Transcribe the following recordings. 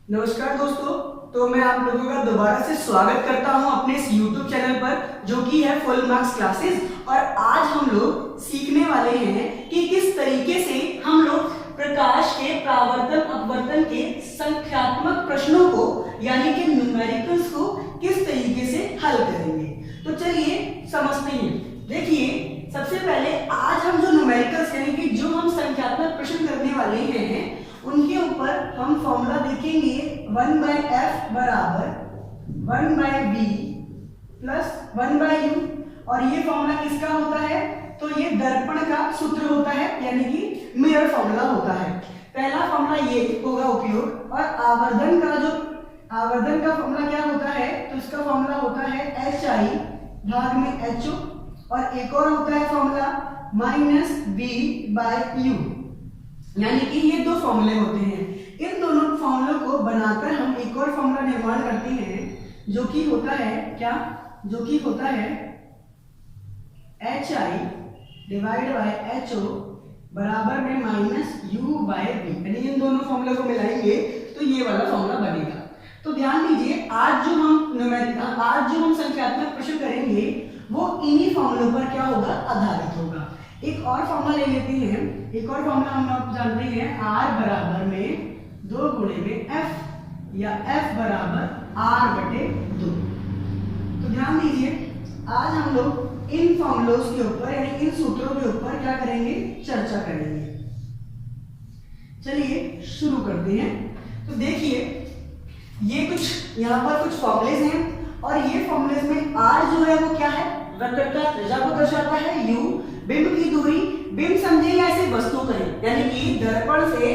नमस्कार दोस्तों। तो मैं आप लोगों का दोबारा से स्वागत करता हूं अपने इस YouTube चैनल पर जो कि है फुल मार्क्स क्लासेस। और आज हम लोग सीखने वाले हैं कि किस तरीके से हम लोग प्रकाश के प्रावर्तन अपवर्तन के संख्यात्मक प्रश्नों को यानी कि न्यूमेरिकल्स को किस तरीके से हल करेंगे। तो चलिए समझते हैं। देखिए, सबसे पहले आज हम जो न्यूमेरिकल्स यानी कि जो हम संख्यात्मक प्रश्न करने वाले हैं उनके ऊपर हम फॉर्मूला देखेंगे 1/f बराबर 1/b प्लस 1/u। और ये फॉर्मूला किसका होता है? तो ये दर्पण का सूत्र होता है यानी कि मिरर फॉर्मूला होता है। पहला फॉर्मूला ये होगा उपयोग। और आवर्धन का फॉर्मूला क्या होता है? तो इसका फॉर्मूला होता है HI भाग में HO। और एक और होता है फॉर्मूला -b/u, यानी कि ये दो फॉर्मूले होते हैं। इन दोनों फॉर्मूलों को बनाकर हम एक और फॉर्मूला निर्माण करते हैं जो कि होता है क्या? जो कि होता है HI डिवाइड बाय HO बराबर में -u/b। यानी इन दोनों फॉर्मूले को मिलाएंगे तो ये वाला फॉर्मूला बनेगा। तो ध्यान दीजिए, आज जो हम संख्यात्मक प्रश्न करेंगे वो इन्हीं फॉर्मूलों पर क्या होगा? आधारित होगा। एक और फॉर्मूला ले लेते हैं। एक और फॉर्मूला हम आप जानते हैं R बराबर में 2 गुणे में F या F बराबर R/2। तो ध्यान दीजिए, आज हम लोग इन फॉर्मूलों के ऊपर यानी इन सूत्रों के ऊपर क्या करेंगे? चर्चा करेंगे। चलिए शुरू करते हैं। तो देखिए, ये कुछ यहाँ पर कुछ फॉर्मूलेज हैं और ये फॉर्मूलेज में R जो है वो क्या है? वक्रता त्रिज्या को दर्शाता है। U बिंब की दूरी, बिंब समझे या ऐसे वस्तु कहें, यानी कि दर्पण से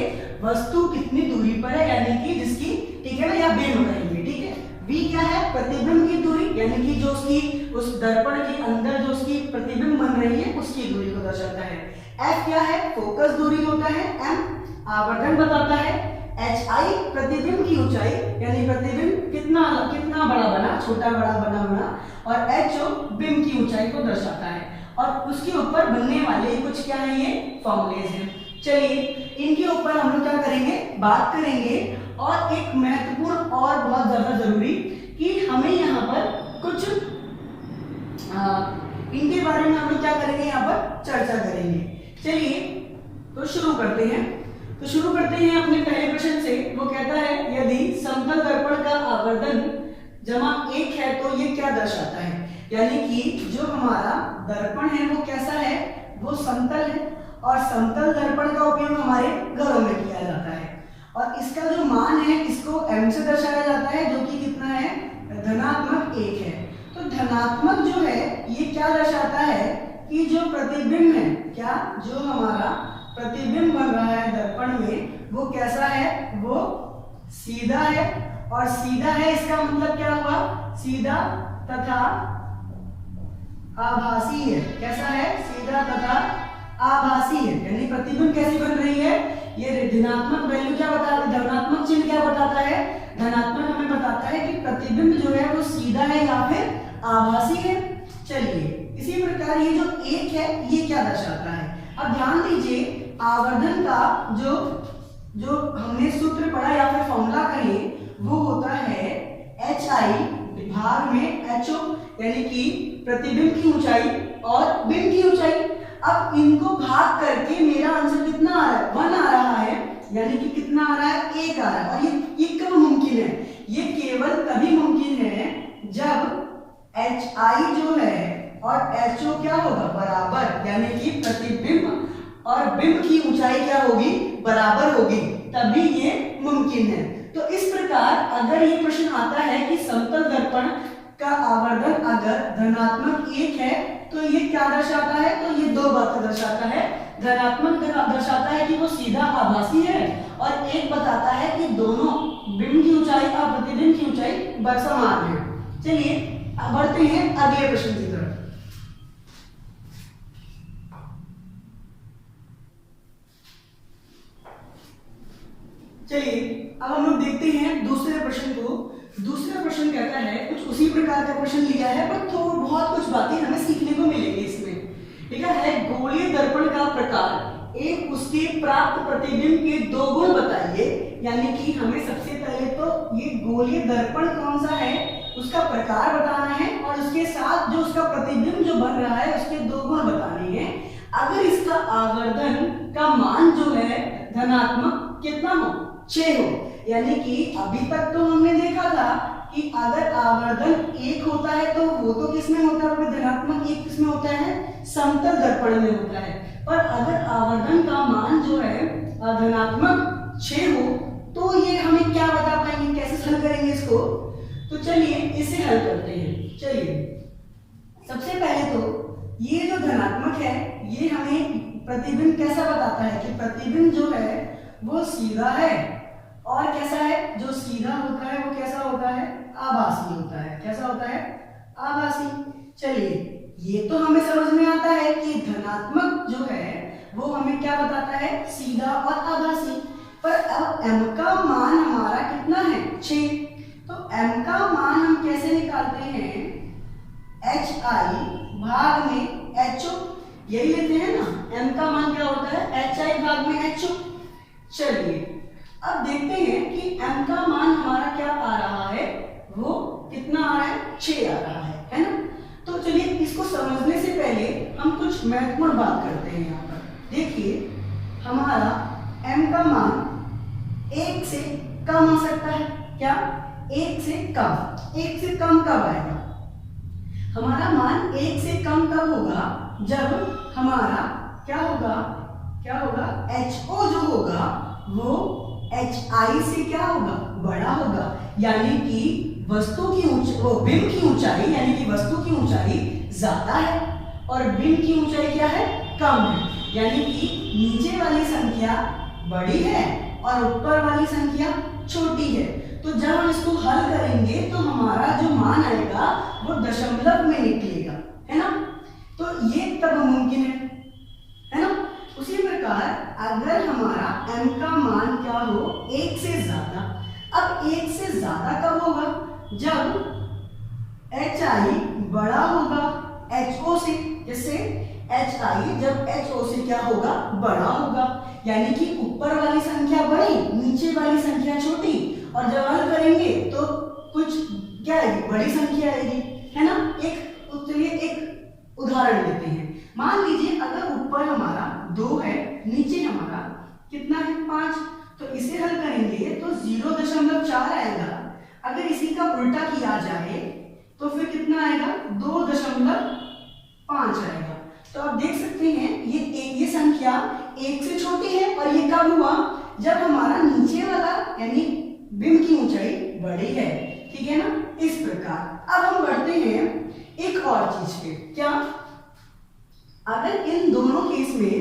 वस्तु कितनी दूरी पर है यानी कि जिसकी, ठीक है ना, या बिंब कहेंगे, ठीक है। V क्या है? प्रतिबिंब की दूरी, यानी कि जो उसकी उस दर्पण के अंदर जो उसकी प्रतिबिंब बन रही है उसकी दूरी को दर्शाता है। F क्या है? फोकस दूरी होता है। M आवर्धन बताता है। HI प्रतिबिंब की ऊंचाई, यानी प्रतिबिंब कितना बड़ा बना, छोटा बड़ा बना। और HO बिंब की ऊंचाई को दर्शाता है। और उसके ऊपर बनने वाले कुछ क्या है? ये फॉर्मूलेज हैं। चलिए इनके ऊपर हम लोग क्या करेंगे? बात करेंगे। और एक महत्वपूर्ण और बहुत ज्यादा जरूरी कि हमें यहाँ पर कुछ इनके बारे में हम लोग क्या करेंगे? यहाँ पर चर्चा करेंगे। चलिए तो शुरू करते हैं अपने पहले प्रश्न से। वो कहता है यदि समतल दर्पण का आवर्धन जमा 1 है तो ये क्या दर्शाता है? यानी कि जो हमारा दर्पण है वो कैसा है? वो समतल है। और समतल दर्पण का उपयोग हमारे घरों में किया जाता है। और इसका जो मान है इसको m से दर्शाया जाता है जो कि कितना है? धनात्मक 1 है। तो धनात्मक जो है ये क्या दर्शाता है कि जो प्रतिबिंब है, क्या जो हमारा प्रतिबिंब बन रहा है दर्पण में वो कैसा है? वो सीधा है। और सीधा है इसका मतलब क्या हुआ? सीधा तथा आभासी है। कैसा है? सीधा तथा आभासी है। यानी प्रतिबिंब कैसी बन रही है? ये ऋणात्मक वैल्यू क्या बताता है? धनात्मक चिन्ह क्या बताता है? धनात्मक हमें बताता है कि प्रतिबिंब जो है वो सीधा है या फिर आभासी है। चलिए इसी प्रकार ये जो 1 है ये क्या दर्शाता है? अब ध्यान दीजिए, आवर्धन का जो हमने सूत्र पढ़ा या फिर फॉर्मूला कहें वो होता है HI भाग में HO, यानी कि प्रतिबिंब की ऊंचाई और बिंब की ऊंचाई। अब इनको भाग करके मेरा आंसर कितना आ रहा है? 1 आ रहा है। यानी कि कितना आ रहा है? 1 आ रहा है। और ये कब मुमकिन है? ये केवल तभी मुमकिन है जब HI जो है और HO क्या होगा? बराबर, यानी कि प्रतिबिंब और बिंब की ऊंचाई क्या होगी? बराबर होगी, तभी ये मुमकिन है। तो इस प्रकार अगर ये प्रश्न आता है कि समतल दर्पण का आवर्धन अगर धनात्मक 1 है तो ये क्या दर्शाता है? तो ये दो बातें दर्शाता है। धनात्मक दर्शाता है कि वो सीधा आभासी है और एक बताता है कि दोनों बिंब की ऊंचाई और प्रतिबिंब की ऊंचाई समान है। चलिए अब बढ़ते हैं अगले प्रश्न की तरफ। चलिए अब हम लोग देखते हैं दूसरे प्रश्न को। दूसरा प्रश्न कहता है कुछ उसी प्रकार का प्रश्न लिया है पर बहुत कुछ बातें हमें सीखने को मिलेगी इसमें। लिखा है गोलीय दर्पण का प्रकार एक उसके प्राप्त प्रतिबिंब के 2 गुण बताइए। यानी कि हमें सबसे पहले तो गोलीय दर्पण कौन सा है उसका प्रकार बताना है और उसके साथ जो उसका प्रतिबिंब जो बन रहा है उसके दो गुण बताने हैं। अगर इसका आवर्धन का मान जो है धनात्मक कितना हो 6 हो, यानी कि अभी तक तो हमने देखा था कि अगर आवर्धन 1 होता है तो वो तो किसमें होता है, धनात्मक 1 किसमें होता है, समतल दर्पण में होता है। पर अगर आवर्धन का मान जो है धनात्मक 6 हो तो ये हमें क्या बता पाएंगे, कैसे हल करेंगे इसको? तो चलिए इसे हल करते हैं। चलिए सबसे पहले तो ये जो धनात्मक है ये हमें प्रतिबिंब कैसा बताता है कि प्रतिबिंब जो है वो सीधा है, और कैसा है, जो सीधा होता है वो कैसा होता है, आभासी होता है। कैसा होता है, आभासी। चलिए ये तो हमें समझ में आता है कि धनात्मक जो है वो हमें क्या बताता है, सीधा और आभासी। पर अब m का मान हमारा कितना है, 6। तो m का मान हम कैसे निकालते हैं, hi भाग में ho, यही लेते हैं ना। m का मान क्या होता है, hi भाग में ho। चलिए अब देखते हैं कि m का मान हमारा क्या आ रहा है, वो कितना आ रहा है, 6 आ रहा है ना। तो चलिए इसको समझने से पहले हम कुछ महत्वपूर्ण बात करते हैं। यहाँ पर देखिए हमारा m का मान 1 से कम आ सकता है। क्या, 1 से कम? 1 से कम कब आएगा, हमारा मान 1 से कम कब होगा, जब हमारा क्या होगा, क्या होगा, HO जो होगा वो HI से क्या होगा, बड़ा होगा। यानी कि वस्तु की बिंब की ऊंचाई, यानी कि वस्तु की ऊंचाई ज्यादा है और बिंब की ऊंचाई क्या है, कम है। यानी कि नीचे वाली संख्या बड़ी है और ऊपर वाली संख्या छोटी है। तो जब हम इसको हल करेंगे तो हमारा जो मान आएगा वो दशमलव में निकलेगा, है ना। तो ये तब मुमकिन है ना। उसी प्रकार अगर हमारा m का मान क्या हो, 1 से ज्यादा। अब 1 से ज्यादा कब होगा, जब hi बड़ा होगा ho से। जैसे hi जब ho से क्या होगा, बड़ा होगा। यानी कि ऊपर वाली संख्या बड़ी, नीचे वाली संख्या छोटी, और जब हल करेंगे तो कुछ क्या आएगी, बड़ी संख्या आएगी, है ना। एक उदाहरण लेते हैं। मान लीजिए अगर ऊपर हमारा 2 है, नीचे हमारा कितना है, 5। तो इसे हल करेंगे तो 0.4 आएगा। अगर इसी का उल्टा किया जाए तो फिर कितना आएगा, 2.5 आएगा। तो आप देख सकते हैं ये संख्या 1 से छोटी है, और ये कब हुआ, जब हमारा नीचे वाला यानी बिंब की ऊंचाई बड़ी है। ठीक है ना। इस प्रकार अब हम बढ़ते हैं एक और चीज पे। क्या, अगर इन दोनों केस में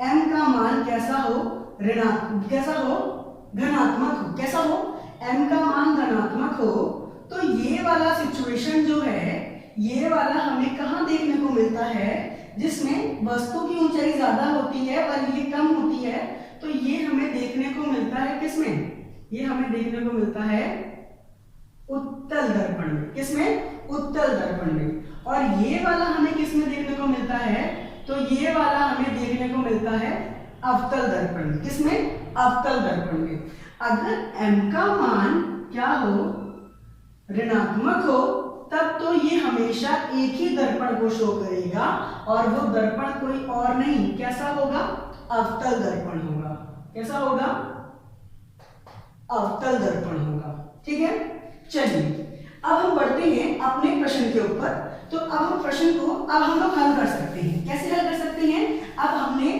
m का मान कैसा हो, ऋणात्मक, कैसा हो, धनात्मक हो। कैसा हो, m का मान धनात्मक हो, तो ये वाला सिचुएशन जो है, ये वाला हमें कहाँ देखने को मिलता है, जिसमें वस्तु की ऊंचाई ज्यादा होती है और ये कम होती है। तो ये हमें देखने को मिलता है किसमें, ये हमें देखने को मिलता है उत्तल दर्पण में। किसमें, उत्तल दर्पण में। और ये वाला हमें किसमें देखने को मिलता है, तो ये वाला हमें देखने को मिलता है अवतल दर्पण में। किसमें, अवतल दर्पण में। अगर m का मान क्या हो, ऋणात्मक हो, तब तो ये हमेशा एक ही दर्पण को शो करेगा, और वो दर्पण कोई और नहीं, कैसा होगा, अवतल दर्पण होगा। कैसा होगा, अवतल दर्पण होगा। ठीक है। चलिए अब हम बढ़ते हैं अपने प्रश्न के ऊपर। तो अब हम प्रश्न को अब हम लोग हल कर सकते हैं। कैसे हल कर सकते हैं, अब हमने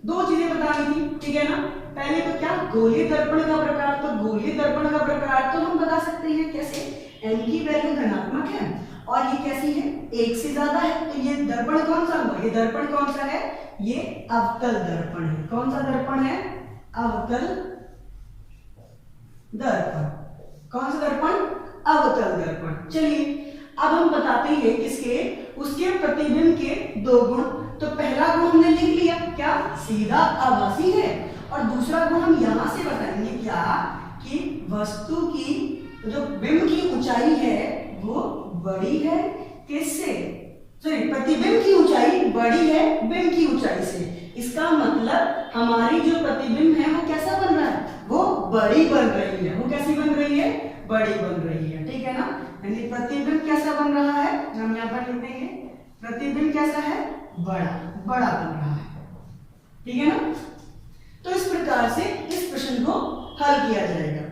2 चीजें बताई थी। ठीक है ना। पहले तो क्या, गोलीय दर्पण का प्रकार। तो गोलीय दर्पण का प्रकार तो हम बता सकते हैं कैसे, m की वैल्यू धनात्मक है और ये कैसी है, 1 से ज्यादा है। तो ये दर्पण कौन सा हुआ, ये दर्पण कौन सा है, ये अवतल दर्पण है। कौन सा दर्पण है, अवतल दर्पण। कौन सा दर्पण, अवतल दर्पण। चलिए अब हम बताते हैं किसके, उसके प्रतिबिंब के 2 गुण। तो पहला गुण हमने लिख लिया, क्या, सीधा आभासी है। और दूसरा गुण हम यहां से बताएंगे क्या, कि वस्तु की जो बिंब की ऊंचाई है वो बड़ी है किससे, सॉरी, प्रतिबिंब की ऊंचाई बड़ी है बिंब की ऊंचाई से। इसका मतलब हमारी जो प्रतिबिंब है वो कैसा बन रहा है, वो बड़ी बन रही है। वो कैसी बन रही है, बड़ी बन रही है, ठीक है ना। यानी प्रतिबिंब कैसा बन रहा है, हम यहाँ पर लिख देंगे प्रतिबिंब कैसा है, बड़ा बड़ा बन रहा है, ठीक है ना। तो इस प्रकार से इस प्रश्न को हल किया जाएगा।